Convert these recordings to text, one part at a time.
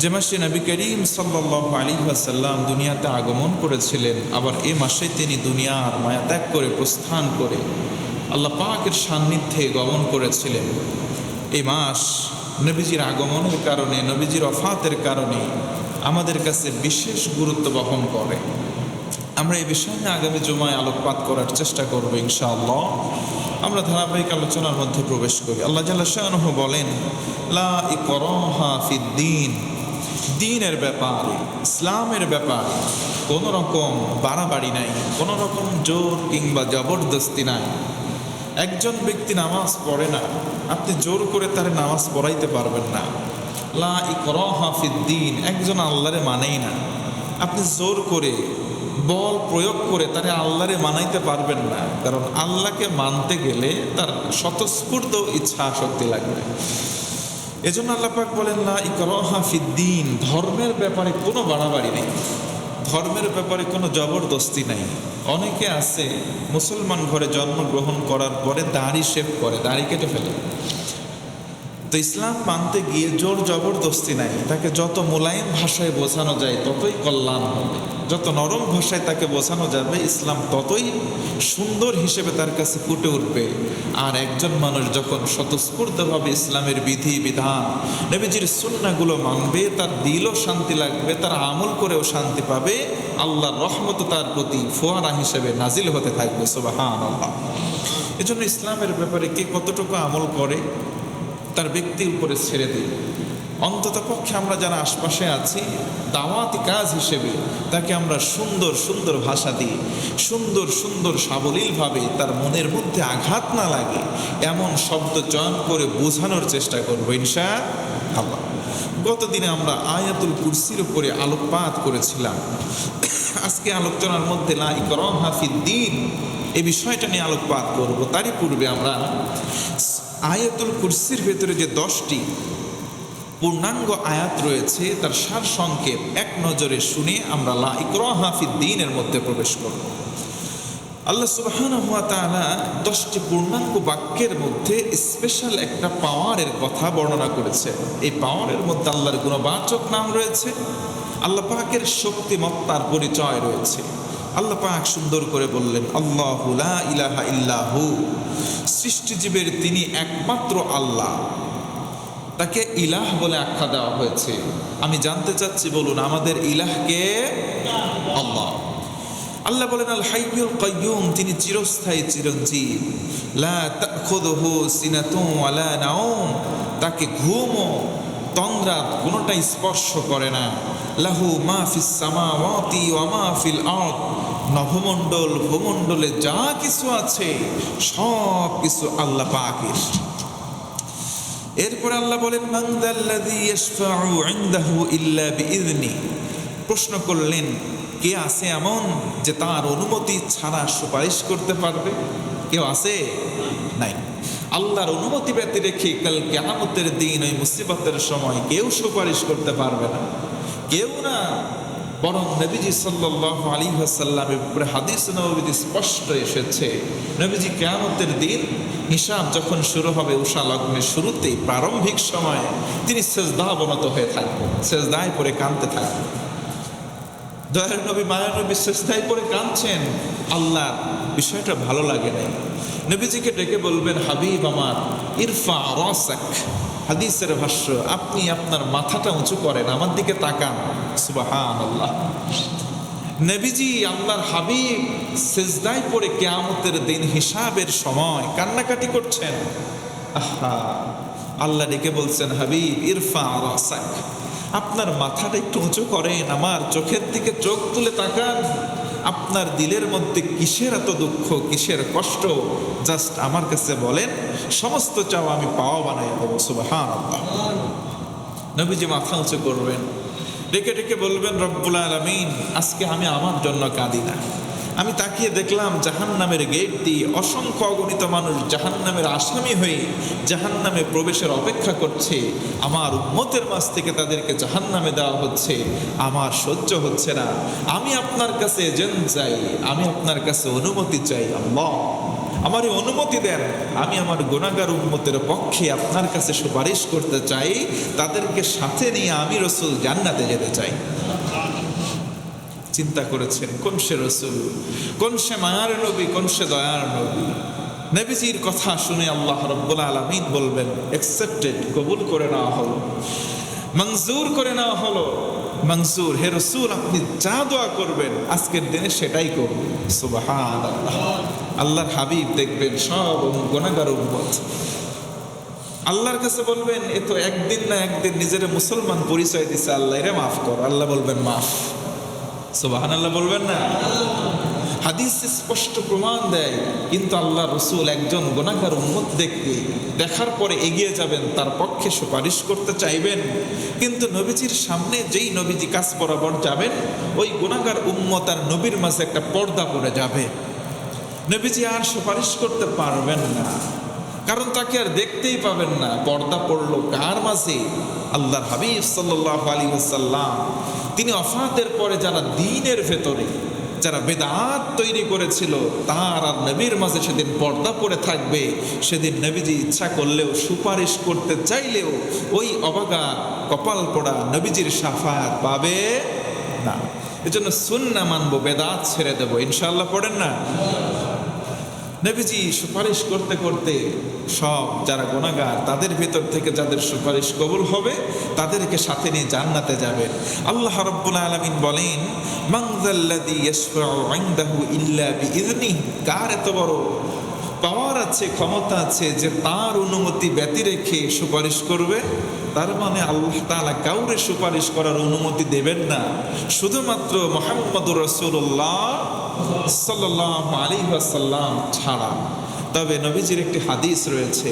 যে মাসে নবী করিম সাল্লাল্লাহু আলাইহি ওয়াসাল্লাম দুনিয়াতে আগমন করেছিলেন, আবার এই মাসে তিনি দুনিয়ার মায়া ত্যাগ করে প্রস্থান করে আল্লাহ পাকের সান্নিধ্যে গমন করেছিলেন। এই মাস নবীজির আগমনের কারণে, নবীজির ওফাতের কারণে আমাদের কাছে বিশেষ গুরুত্ব বহন করে। আমরা এই বিষয় নিয়ে আগামী জুমায় আলোকপাত করার চেষ্টা করব ইনশাআল্লাহ। আমরা ধারাবাহিক আলোচনার মধ্যে প্রবেশ করি। আল্লাহ জাল্লা শানুহু বলেন, লা ইকরাহা ফিদ্দীন, দ্বীনের ব্যাপার, ইসলামের ব্যাপার কোনো রকম বাড়াবাড়ি নাই, কোনো রকম জোর কিংবা জবরদস্তি নাই। একজন ব্যক্তি নামাজ পড়ে না, আপনি জোর করে তার নামাজ পড়াইতে পারবেন না। লা ইকরাহা ফিদ্দীন, একজন আল্লাহরে মানেই না, আপনি জোর করে বল প্রয়োগ করে তারে আল্লাহরে মানাইতে পারবেন না। কারণ আল্লাহকে মানতে গেলে তার স্বতঃস্ফূর্ত ইচ্ছা শক্তি লাগবে। এজন্য আল্লাহ পাক বলেন, লা ইকরাহা ফিদ্দীন, ধর্মের ব্যাপারে কোনো বাড়াবাড়ি নেই, ধর্মের ব্যাপারে কোনো জবরদস্তি নাই। অনেকে আছে মুসলমান ঘরে জন্মগ্রহণ করার পরে দাড়ি শেভ করে, দাড়ি কেটে ফেলে। তো ইসলাম মানতে গিয়ে জোর জবরদস্তি নাই, তাকে যত মোলায়েম ভাষায় বোঝানো যায় ততই কল্যাণ হবে, যত নরম ভাষায় তাকে বোঝানো যাবে ইসলাম ততই সুন্দর হিসেবে তার কাছে ফুটে উঠবে। আর একজন মানুষ যখন স্বতঃস্ফূর্তভাবে ইসলামের বিধি বিধান, নবীজির সুন্নাহগুলো মানবে, তার দিলও শান্তি লাগবে, তার আমল করেও শান্তি পাবে, আল্লাহর রহমত তার প্রতি ফোয়ারা হিসেবে নাজিল হতে থাকবে। সুবহানাল্লাহ। এজন্য ইসলামের ব্যাপারে কে কতটুকু আমল করে তার ব্যক্তির উপরে ছেড়ে দিই। অন্তত পক্ষে আমরা যারা আশপাশে আছি, দাওয়াতি কাজ হিসেবে তাকে আমরা সুন্দর সুন্দর ভাষা দিই, সুন্দর সুন্দর সাবলীলভাবে তার মনের মধ্যে আঘাত না লাগে এমন শব্দ চয়ন করে বোঝানোর চেষ্টা করবো ইনশাআল্লাহ। গতদিনে আমরা আয়াতুল কুরসির উপরে আলোকপাত করেছিলাম। আজকে আলোচনার মধ্যে লা ইকরাহা ফিদ্দীন এই বিষয়টা নিয়ে আলোকপাত করব। তারই পূর্বে আমরা আয়াতুল কুরসির ভেতরে যে 10টি পূর্ণাঙ্গ আয়াত রয়েছে তার সার সংক্ষেপ এক নজরে শুনে আমরা লা ইকরাহা ফিদ্দীনের মধ্যে প্রবেশ করব। আল্লাহ সুবহানাহু ওয়া তাআলা 10টি পূর্ণাঙ্গ বাক্যের মধ্যে স্পেশাল একটা পাওয়ারের কথা বর্ণনা করেছে। এই পাওয়ারের মধ্যে আল্লাহর গুণবাচক নাম রয়েছে, আল্লাহ পাকের শক্তিমত্তার পরিচয় রয়েছে। আল্লাহ পাক সুন্দর করে বললেন, আল্লাহু লা ইলাহা ইল্লাহু, সৃষ্টিজীবের তিনি একমাত্র আল্লাহ, তাকে ইলাহ বলে আখ্যা দেওয়া হয়েছে। আমি জানতে চাচ্ছি, বলুন আমাদের ইলাহকে? আল্লাহ। আল্লাহ বলেন আল হাইয়ুল কাইয়ুম, তিনি চিরস্থায়ী চিরঞ্জীব। লা তাখুযুহু সিনাতুন ওয়া লা নাওম, তাকে ঘুমও তন্দ্রা কোনোটাই স্পর্শ করে না। লাহু মা ফিস সামাওয়াতি ওয়া মা ফিল আরদ, নভমণ্ডল ভূমণ্ডলে যা কিছু আছে সব কিছু আল্লাহ পাকের। এরপর আল্লাহ বলেন, মান যাল্লাযী ইয়াশফাউ ইনদাহু ইল্লা বিইযনি, প্রশ্ন করলেন কে আছে এমন যে তার অনুমতি ছাড়া সুপারিশ করতে পারবে? কেউ আছে? নাই। আল্লাহর অনুমতি ব্যতি রেখে কাল কিয়ামতের দিন ওই মুসিবতের সময় কেউ সুপারিশ করতে পারবে না, কেউ না। বরং নবীজি সাল্লাল্লাহু আলাইহি ওয়াসাল্লামের উপরে হাদিস নববীতে স্পষ্ট এসেছে, নবীজি কিয়ামতের দিন হিসাব যখন শুরু হবে উষা লগ্নের শুরুতেই প্রারম্ভিক সময়ে তিনি সেজদা অবনত হয়ে থাকবেন, সেজদায় পড়ে কাঁদতে থাকবেন। দয়ার নবী মায়ের নবী সেজদায় পড়ে কাঁদছেন, আল্লাহর বিষয়টা ভালো লাগে নাই। নবীজিকে ডেকে বলবেন, হাবিব আমার, ইরফা রাসাক, হাদিসের ভাষ্য, আপনি আপনার মাথাটা উঁচু করেন, আমার দিকে তাকান। সুবহানাল্লাহ। নবীজি আল্লাহর হাবিব সেজদায় পড়ে কিয়ামতের দিন হিসাবের সময় কান্নাকাটি করছেন। আহা, আল্লাহ ডেকে বলছেন, হাবিব ইরফা রাসাক, আপনার মাথাটা একটু উঁচু করেন, আমার চোখের দিকে চোখ তুলে তাকান। আপনার দিলের মধ্যে কিসের এত দুঃখ, কিসের কষ্ট, জাস্ট আমার কাছে বলেন, সমস্ত চাও আমি পাওয়া বানাইয়া দেবো। সুবহানাল্লাহ। নবীজি মাথা উঁচু করবেন, ডেকে ডেকে বলবেন, রব্বুল আলামিন, আজকে আমি আমার জন্য কাঁদি না। আমি তাকিয়ে দেখলাম জাহান্নামের গেট দিয়ে অসংখ্য অগণিত মানুষ জাহান্নামের আসামি হয়ে জাহান্নামে প্রবেশের অপেক্ষা করছে। আমার উম্মতের মাঝ থেকে তাদেরকে জাহান্নামে দেওয়া হচ্ছে, আমার সহ্য হচ্ছে না। আমি আপনার কাছে এজেন্ট চাই, আমি আপনার কাছে অনুমতি চাই। আল্লাহ, আমারে অনুমতি দেন, আমি আমার গুনাহগার উম্মতের পক্ষে আপনার কাছে সুপারিশ করতে চাই, তাদেরকে সাথে নিয়ে আমি রাসূল জান্নাতে যেতে চাই। চিন্তা করেছেন কোন সে রাসূল, কোন সে মায়ার নবী, কোন সে দয়ার নবী। নবীজির কথা শুনে আল্লাহ রাব্বুল আলামিন বলবেন অ্যাকসেপ্টেড, কবুল করে নেওয়া হলো, মঞ্জুর করে নেওয়া হলো। মঞ্জুর, হে রাসূল আপনি যা দোয়া করবেন আজকের দিনে সেটাই করব। সুবহানাল্লাহ। আল্লাহর হাবিব দেখবেন সব গুনাহগার উম্মত আল্লাহর কাছে বলবেন, এ তো একদিন না একদিন নিজের মুসলমান পরিচয় দিছে, আল্লাহ এরে মাফ কর। আল্লাহ বলবেন মাফ। সুবহানাল্লাহ বলবেন না? হাদিস স্পষ্ট প্রমাণ দেয়। কিন্তু আল্লাহ রসুল একজন গুনাহগার উম্মত দেখার পরে এগিয়ে যাবেন, তার পক্ষে সুপারিশ করতে চাইবেন। কিন্তু নবীজির সামনে যেই নবীজি কাজ বরাবর যাবেন, ওই গুনাহগার উম্মত আর নবীর মাঝে একটা পর্দা পড়ে যাবে। নবীজি আর সুপারিশ করতে পারবেন না, কারণ তাকে আর দেখতেই পাবেন না। পর্দা পড়লো কার মাঝে? আল্লাহর হাবিব সাল্লাল্লাহু আলাইহি ওয়াসাল্লাম। তিনি ওফাতের পরে যারা দ্বীনের ভেতরে যারা বেদাত তৈরি করেছিল, তার আর নবীর মাঝে সেদিন পর্দা পড়ে থাকবে। সেদিন নবীজি ইচ্ছা করলেও সুপারিশ করতে চাইলেও ওই অবাগা কপাল পোড়া নবীজির শাফায়াত পাবে না। এজন্য সুন্নাহ মানবো, বেদাত ছেড়ে দেবো, ইনশাআল্লাহ। পড়েন না? নবীজি সুপারিশ করতে করতে সব যারা গুনাহগার, তাদের ভিতর থেকে যাদের সুপারিশ কবুল হবে তাদেরকে সাথে নিয়ে জান্নাতে যাবে। আল্লাহ রাব্বুল আলামিন বলেন, মান যাল্লাযী ইয়াশফাউ ইনদাহু ইল্লা বিইযনিহি। কার এত বড় পাওয়ার আছে, ক্ষমতা আছে যে তার অনুমতি ব্যতি রেখে সুপারিশ করবে? তার মানে আল্লাহ তাআলা কাউরে সুপারিশ করার অনুমতি দেবেন না, শুধুমাত্র মুহাম্মদুর রাসূলুল্লাহ সাল্লাল্লাহু আলাইহি ওয়াসাল্লাম ছাড়া। তবে নবীজির একটি হাদিস রয়েছে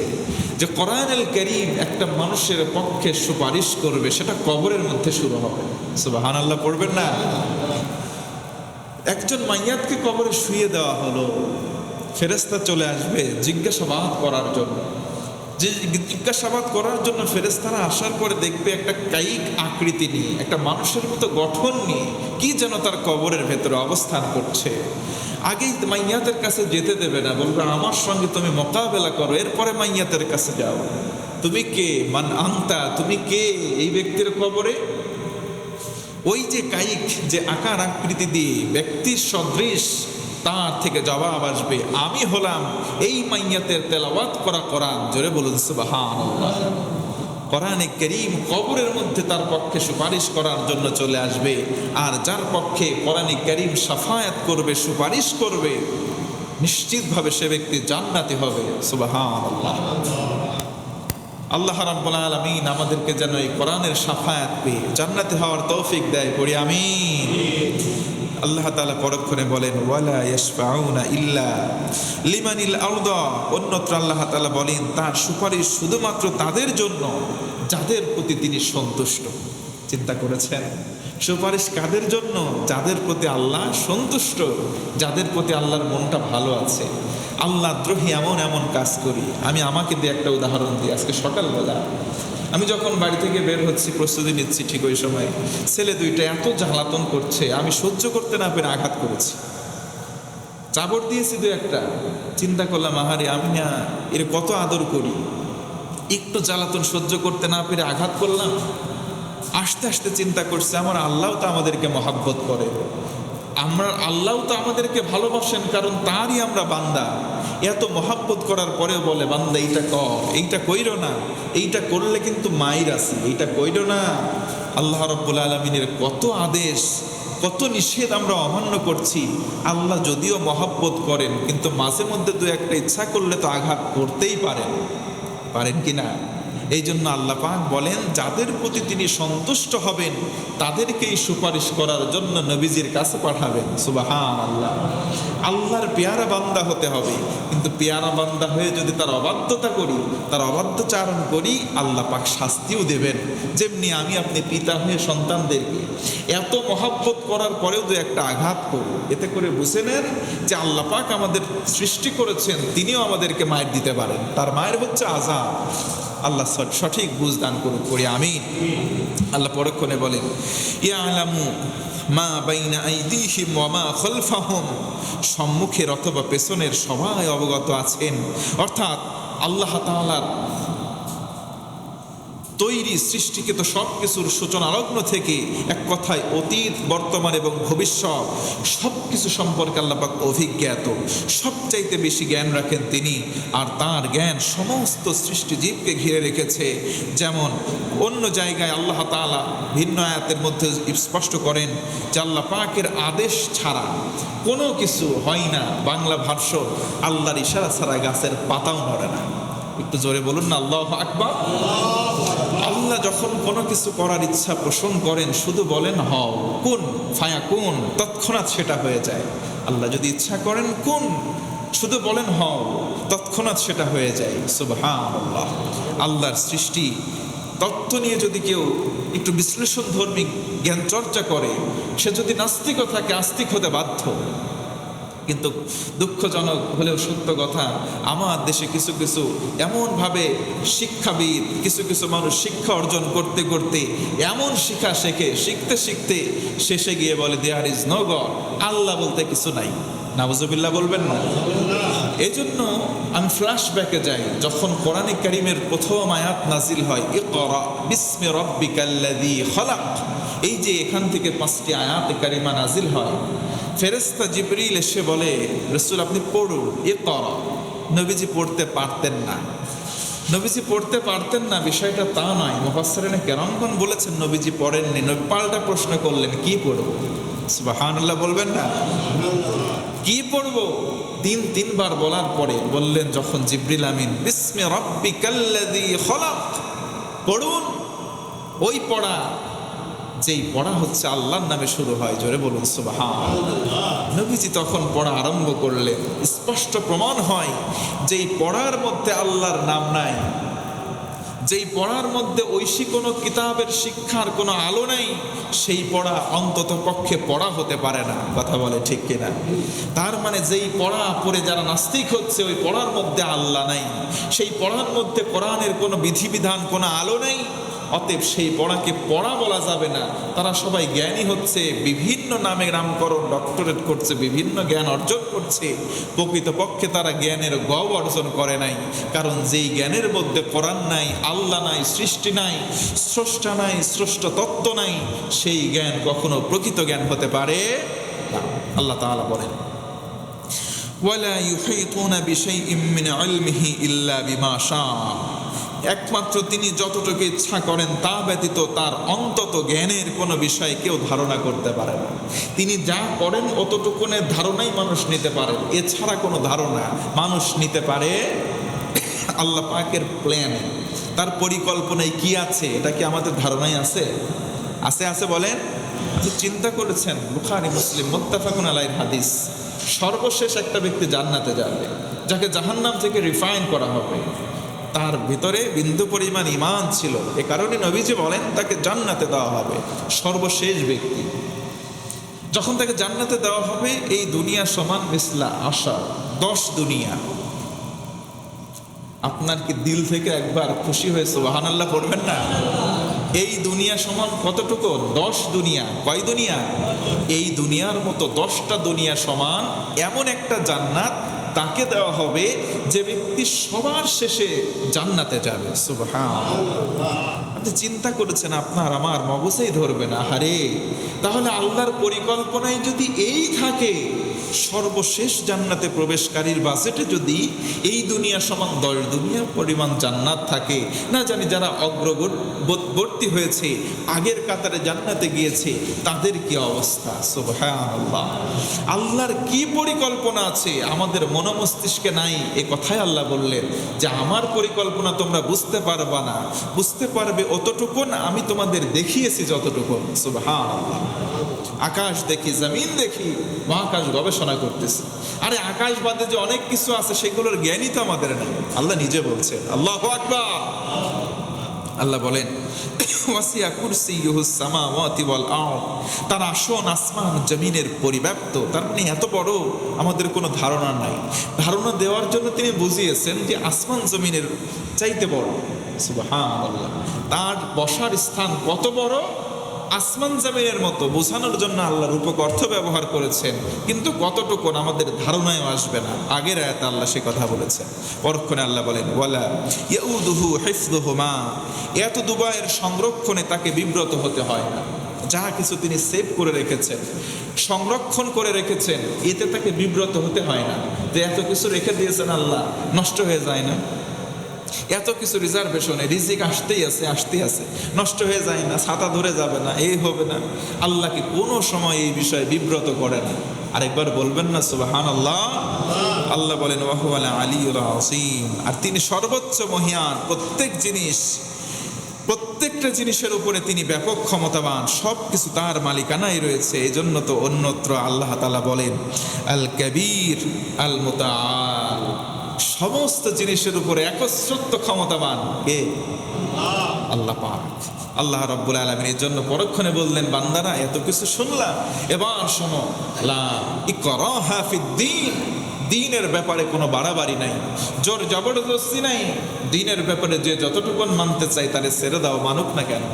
যে কোরআনুল কারীম একটা মানুষের পক্ষে সুপারিশ করবে, সেটা কবরের মধ্যে শুরু হবে। সুবহানাল্লাহ পড়বেন না? একজন মাইয়াতকে কবরে শুইয়ে দেওয়া হলো, ফেরেশতা চলে আসবে জিজ্ঞাসাবাদ করার জন্য। যে জিজ্ঞাসাবাদ করার জন্য ফেরেশতারা আসার পরে দেখবে একটা কায়িক আকৃতি নিয়ে, একটা মানুষের মতো গঠন নিয়ে কি যেন তার কবরের ভেতরে অবস্থান করছে। আগেই মাইয়াতের কাছে যেতে দেবে না, বলবে আমার সঙ্গে তুমি মোকাবেলা করো, এরপরে মাইয়াতের কাছে যাও। তুমি কে? মান আনতা, তুমি কে এই ব্যক্তির কবরে? ওই যে কায়িক, যে আকার আকৃতি দিয়ে ব্যক্তির সদৃশ, তার থেকে জবাব আসবে, আমি হলাম এই মাইয়াতের তেলাওয়াত করা কোরআন। জোরে বলুন সুবহানাল্লাহ। কোরআনে কারীম কবরের মধ্যে তার পক্ষে সুপারিশ করার জন্য চলে আসবে। আর যার পক্ষে কোরআনে কারীম শাফায়াত করবে, সুপারিশ করবে, নিশ্চিতভাবে সে ব্যক্তি জান্নাতি হবে। সুবহানাল্লাহ। আল্লাহ রাব্বুল আলামিন আমাদেরকে যেন এই কোরআনের শাফায়াত পেয়ে জান্নাতি হওয়ার তৌফিক দেয়, পড়ি আমিন। আল্লাহ তাআলা পরক্ষণে বলেন, ওয়ালা ইয়াশফাউনা ইল্লা লিমানিল আরদা। অন্যত্র আল্লাহ তাআলা বলেন, তার সুপারিশ শুধুমাত্র তাদের জন্য যাদের প্রতি তিনি সন্তুষ্ট। চিন্তা করেছেন? সুপারিশ কাদের জন্য? যাদের প্রতি আল্লাহ সন্তুষ্ট, যাদের প্রতি আল্লাহর মনটা ভালো আছে। আল্লাহ দ্রোহী এমন এমন কাজ করি। আমি আমাকে দিয়ে একটা উদাহরণ দিই। আজকে সকালবেলা আমি যখন বাড়ি থেকে বের হচ্ছি, প্রস্তুতি নিচ্ছি, ঠিক ওই সময় ছেলে দুইটা এত জ্বালাতন করছে, আমি সহ্য করতে না পেরে আঘাত করেছি, চাবড় দিয়েছি দু একটা। চিন্তা করলাম, আহারে আমি না এর কত আদর করি, একটু জ্বালাতন সহ্য করতে না পেরে আঘাত করলাম। আস্তে আস্তে চিন্তা করছে, আমার আল্লাহ তো আমাদেরকে মহাব্বত করে, আমরা আল্লাহ তো আমাদেরকে ভালোবাসেন, কারণ তারই আমরা বান্দা। এত মহাব্বত করার পরেও বলে, বান্দা এইটা কর, এইটা কইরো না, এইটা করলে কিন্তু মাইর আছে, এইটা কইরো না। আল্লাহ রাব্বুল আলামিনের কত আদেশ, কত নিষেধ আমরা অমান্য করছি। আল্লাহ যদিও মহাব্বত করেন, কিন্তু মাঝে মধ্যে দু একটা ইচ্ছা করলে তো আঘাত করতেই পারেন কি না? এই জন্য আল্লাহ পাক বলেন, যাদের প্রতি তিনি সন্তুষ্ট হবেন তাদেরকেই সুপারিশ করার জন্য নবীজির কাছে পাঠাবেন। সুবহানাল্লাহ। আল্লাহর পেয়ারা বান্দা হতে হবে, কিন্তু পেয়ারা বান্দা হয়ে যদি তার অবাধ্যতা করি, তার অবাধ্যচারণ করি, আল্লাহ পাক শাস্তিও দেবেন। যেমনি আমি আপনি পিতা হয়ে সন্তানদেরকে এত মহাব্বত করার পরেও দু একটা আঘাত করি, এতে করে বুঝে নেন যে আল্লাহ পাক আমাদের সৃষ্টি করেছেন, তিনিও আমাদেরকে মায়ের দিতে পারেন। তার মায়ের হচ্ছে আযাব। আল্লাহ সঠিক বুঝ দান করুক, করি আমিন। আল্লাহ পরক্ষণে বলেন, ইয়ালামু মা বাইনা আইদিহিম ওয়া মা খালফাহুম, সম্মুখের অথবা পেছনের সবাই অবগত আছেন। অর্থাৎ আল্লাহ তাআলার তৈরি সৃষ্টিকে তো সব কিছুর সূচনা লগ্ন থেকে এক কথায় অতীত, বর্তমান এবং ভবিষ্যৎ সব কিছু সম্পর্কে আল্লাহ পাক অভিজ্ঞাত, সবচাইতে বেশি জ্ঞান রাখেন তিনি। আর তার জ্ঞান সমস্ত সৃষ্টিজীবকে ঘিরে রেখেছে। যেমন অন্য জায়গায় আল্লাহ তাআলা ভিন্ন আয়াতের মধ্যে স্পষ্ট করেন যে আল্লাহ পাকের আদেশ ছাড়া কোনো কিছু হয় না। বাংলা ভাষ্য, আল্লাহর ইশারা ছাড়া গাছের পাতাও নড়ে না। একটু জোরে বলুন না আল্লাহু আকবার। আল্লাহ যখন কোনো কিছু করার ইচ্ছা পোষণ করেন, শুধু বলেন হও, কুন ফায়াকুন, তৎক্ষণাৎ সেটা হয়ে যায়। আল্লাহ যদি ইচ্ছা করেন কুন, শুধু বলেন হও, তৎক্ষণাৎ সেটা হয়ে যায়। সুবহানাল্লাহ। আল্লাহর সৃষ্টি তত্ত্ব নিয়ে যদি কেউ একটু বিশ্লেষণ ধর্মী জ্ঞান চর্চা করে, সে যদি নাস্তিকও থাকে আস্তিক হতে বাধ্য। কিন্তু দুঃখজনক হলেও সত্য কথা, আমার দেশে কিছু কিছু এমনভাবে শিক্ষাবিদ, কিছু কিছু মানুষ শিক্ষা অর্জন করতে করতে এমন শিক্ষা শেখে, শিখতে শিখতে শেষে গিয়ে বলে দেয়ার ইজ নো গড, আল্লাহ বলতে কিছু নাই। নাউজুবিল্লাহ বলবেন না। এই জন্য আমি ফ্ল্যাশব্যাকে যাই, যখন কোরআনে কারীমের প্রথম আয়াত নাজিল হয়, ইকরা বিসমি রাব্বিকাল্লাযী খালাক, এই যে এখান থেকে 5টি আয়াতে কারিমা নাজিল হয়, ফেরেশতা জিবরিল এসে বলে, রাসূল আপনি পড়ুন, ইকরা। নবীজি পড়তে পারতেন না। নবীজি পড়তে পারতেন না বিষয়টা তা নয়, মুফাসসিরিনে কেরামগণ বলেছেন নবীজি পড়েননি। নবী পাল্টা প্রশ্ন করলেন, কি পড়ব? সুবহানাল্লাহ বলবেন না? কি পড়ব? তিনবার বলার পরে বললেন যখন জিবরিল আমিন, বিসমি রাব্বিকাল্লাযী খালাক, পড়ুন। ওই পড়া, যেই পড়া হচ্ছে আল্লাহর নামে শুরু হয়, জোরে বলুন সুবহানাল্লাহ। নবীজি তখন পড়া আরম্ভ করলেন। স্পষ্ট প্রমাণ হয় যেই পড়ার মধ্যে আল্লাহর নাম নাই, যেই পড়ার মধ্যে ঐশী কোনো কিতাবের শিক্ষার কোনো আলো নাই, সেই পড়া অন্তত পক্ষে পড়া হতে পারে না। কথা বলে ঠিক কিনা? তার মানে যেই পড়া পড়ে যারা নাস্তিক হচ্ছে, ওই পড়ার মধ্যে আল্লাহ নাই, সেই পড়ার মধ্যে কোরআনের কোনো বিধিবিধান, কোনো আলো নাই। অতএব সেই পড়াকে পড়া বলা যাবে না। তারা সবাই জ্ঞানী হচ্ছে, বিভিন্ন নামে নামকরণ, ডক্টরেট করছে, বিভিন্ন জ্ঞান অর্জন করছে। প্রকৃতপক্ষে তারা জ্ঞানের গব অর্জন করে নাই। কারণ যেই জ্ঞানের মধ্যে কোরআন নাই, আল্লাহ নাই, সৃষ্টি নাই, স্রষ্টা নাই, স্রষ্ট তত্ত্ব নাই, সেই জ্ঞান কখনো প্রকৃত জ্ঞান হতে পারে না। আল্লাহ তাআলা বলেন, ওয়ালা ইউহিতুনা বিশাইইম মিন ইলমিহি ইল্লা বিমা শাআ, একমাত্র তিনি যতটুকু ইচ্ছা করেন তা ব্যতীত তার অন্তত জ্ঞানের কোনো বিষয় কেউ ধারণা করতে পারে না। তিনি যা করেন অতটুকুনের ধারণাই মানুষ নিতে পারে, এছাড়া কোনো ধারণা মানুষ নিতে পারে। আল্লাহ পাকের প্ল্যান, তার পরিকল্পনায় কি আছে, এটা কি আমাদের ধারণায় আছে? আছে বলেন? চিন্তা করেছেন? বুখারী মুসলিম মুত্তাফাকুন আলাইহির হাদিস, সর্বশেষ একটা ব্যক্তি জান্নাতে যাবে, যাকে জাহান্নাম থেকে রিফাইন করা হবে। তার ভিতরে বিন্দু পরিমাণ ঈমান ছিল, এ কারণে নবীজি বলেন তাকে জান্নাতে দেওয়া হবে। সর্বশেষ ব্যক্তি যখন তাকে জান্নাতে দেওয়া হবে, এই দুনিয়া সমান মিসলা আশা 10 দুনিয়া। আপনার কি দিল থেকে একবার খুশি হয়ে সুবহানাল্লাহ পড়বেন না? এই দুনিয়া সমান কতটুকু? 10 দুনিয়া। কয় দুনিয়া? এই দুনিয়ার মতো 10টা দুনিয়া সমান এমন একটা জান্নাত তাকে দেওয়া হবে যে ব্যক্তি সবার শেষে জান্নাতে যাবে। সুবহানাল্লাহ। আপনি চিন্তা করেছেন, আপনার আমার মগজেই ধরবে না। আরে তাহলে আল্লাহর পরিকল্পনায় যদি এই থাকে, সর্বশেষ জান্নাতে প্রবেশকারীর বাজেটে যদি এই দুনিয়া সমান 10 দুনিয়া পরিমাণ জান্নাত থাকে, না জানি যারা অগ্রবর্তী হয়েছে, আগের কাতারে জান্নাতে গিয়েছে, তাদের কি অবস্থা? সুবহানাল্লাহ। আল্লাহর কি পরিকল্পনা আছে আমাদের মনোমস্তিষ্কে নাই। এ কথাই আল্লাহ বললেন যে আমার পরিকল্পনা তোমরা বুঝতে পারবা না, বুঝতে পারবে অতটুকুন আমি তোমাদের দেখিয়েছি যতটুকু। সুবহানাল্লাহ। আকাশ দেখি, জমিন দেখি, মহাকাশ গবেষণা করতেছি। আরে আকাশ বাদে যে অনেক কিছু আছে সেগুলোর জ্ঞানই তো আমাদের নেই। আল্লাহ নিজে বলছেন, আল্লাহু আকবার। আল্লাহ বলেন, ওয়াসিয়া কুরসিয়ুহুস সামাওয়াতি ওয়াল আরদ, তার আসন আসমান জমিনের পরিব্যাপ্ত। তার মানে এত বড় আমাদের কোনো ধারণা নাই। ধারণা দেওয়ার জন্য তিনি বুঝিয়েছেন যে আসমান জমিনের চাইতে বড়। সুবহানাল্লাহ। তার বসার স্থান কত বড়, আসমান জমিনের মতো বোঝানোর জন্য আল্লাহ রূপক অর্থ ব্যবহার করেছেন, কিন্তু কতটুকু আমাদের ধারণায় আসবে না। আগের আয়াতে আল্লাহ সে কথা বলেছেন। পরক্ষণে আল্লাহ বলেন ওয়ালা ইয়াউদুহু হিফযুহুমা, এত দুবাইয়ের সংরক্ষণে তাকে বিব্রত হতে হয় না। যা কিছু তিনি সেভ করে রেখেছেন, সংরক্ষণ করে রেখেছেন, এতে তাকে বিব্রত হতে হয় না। যে এত কিছু রেখে দিয়েছেন আল্লাহ, নষ্ট হয়ে যায় না? এত কিছু রিজার্ভেশনে রিজিক আসতেই আছে, নষ্ট হয়ে যায় না, ছাতা ধরে যাবে না, এই হবে না। আল্লাহকে কোনো সময় এই বিষয়ে বিব্রত করে না। আরেকবার বলবেন না সুবহানাল্লাহ? আল্লাহ বলেন ওয়া হুয়াল আলিয়্যুল আযীম, আর তিনি সর্বোচ্চ মহিয়ান। প্রত্যেকটা জিনিসের উপরে তিনি ব্যাপক ক্ষমতাবান, সব কিছু তার মালিকানায় রয়েছে। এই জন্য তো অন্যত্র আল্লাহ তাআলা বলেন আল কবীর আল মুতাআল, সমস্ত জিনিসের উপরে একচ্ছত্র ক্ষমতাবান কে? আল্লাহ পাক। আল্লাহ রাব্বুল আলামিন এর জন্য পরক্ষণে বললেন, বান্দারা এত কিছু শুনলাম, এবার শোনো, লা ইকরাহা ফিদ্দীন, দ্বীনের ব্যাপারে কোনো বাড়াবাড়ি নাই, জোর জবরদস্তি নাই। দ্বীনের ব্যাপারে যে যতটুকুন মানতে চাই তারে ছেড়ে দাও, মানুক না কেন।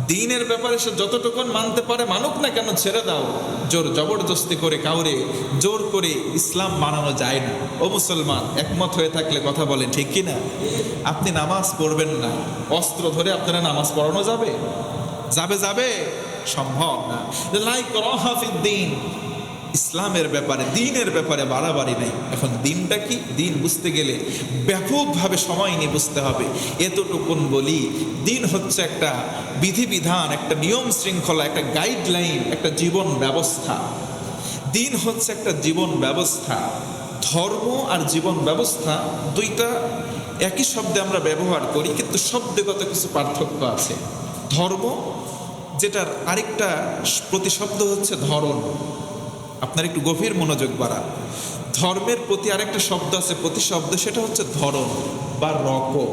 দ্বীনের ব্যাপারে সে যতটুকুন মানতে পারে মানুক না কেন, ছেড়ে দাও। জোর জবরদস্তি করে কাউরে জোর করে ইসলাম মানানো যায় না। ও মুসলমান, একমত হয়ে থাকলে কথা বলেন, ঠিক কি না? আপনি নামাজ পড়বেন না, অস্ত্র ধরে আপনারা নামাজ পড়ানো যাবে? যাবে? সম্ভব না। লা ইকরাহা ফিদ্দীন, ইসলামের ব্যাপারে, দ্বীনের ব্যাপারে বাড়াবাড়ি নেই। এখন দ্বীনটা কি? দ্বীন বুঝতে গেলে ব্যাপকভাবে সময় নিয়ে বুঝতে হবে। এতটুকুন বলি, দ্বীন হচ্ছে একটা বিধিবিধান, একটা নিয়ম শৃঙ্খলা, একটা গাইডলাইন, একটা জীবন ব্যবস্থা। দ্বীন হচ্ছে একটা জীবন ব্যবস্থা। ধর্ম আর জীবন ব্যবস্থা দুইটা একই শব্দে আমরা ব্যবহার করি, কিন্তু শব্দগত কিছু পার্থক্য আছে। ধর্ম, যেটার আরেকটা প্রতিশব্দ হচ্ছে ধরন। আপনার একটু গভীর মনোযোগ বাড়া। ধর্মের প্রতি আরেকটা শব্দ আছে প্রতিশব্দ, সেটা হচ্ছে ধরন বা রকম।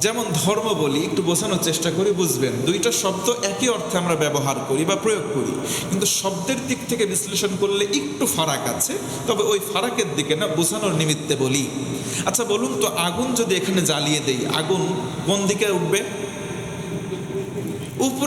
যেমন ধর্ম বলি, একটু বোঝানোর চেষ্টা করি, বুঝবেন। দুইটা শব্দ একই অর্থে আমরা ব্যবহার করি বা প্রয়োগ করি, কিন্তু শব্দের দিক থেকে বিশ্লেষণ করলে একটু ফারাক আছে। তবে ওই ফারাকের দিকে না, বোঝানোর নিমিত্তে বলি। আচ্ছা বলুন তো, আগুন যদি এখানে জ্বালিয়ে দেই, আগুন কোন দিকে উঠবে? উপরে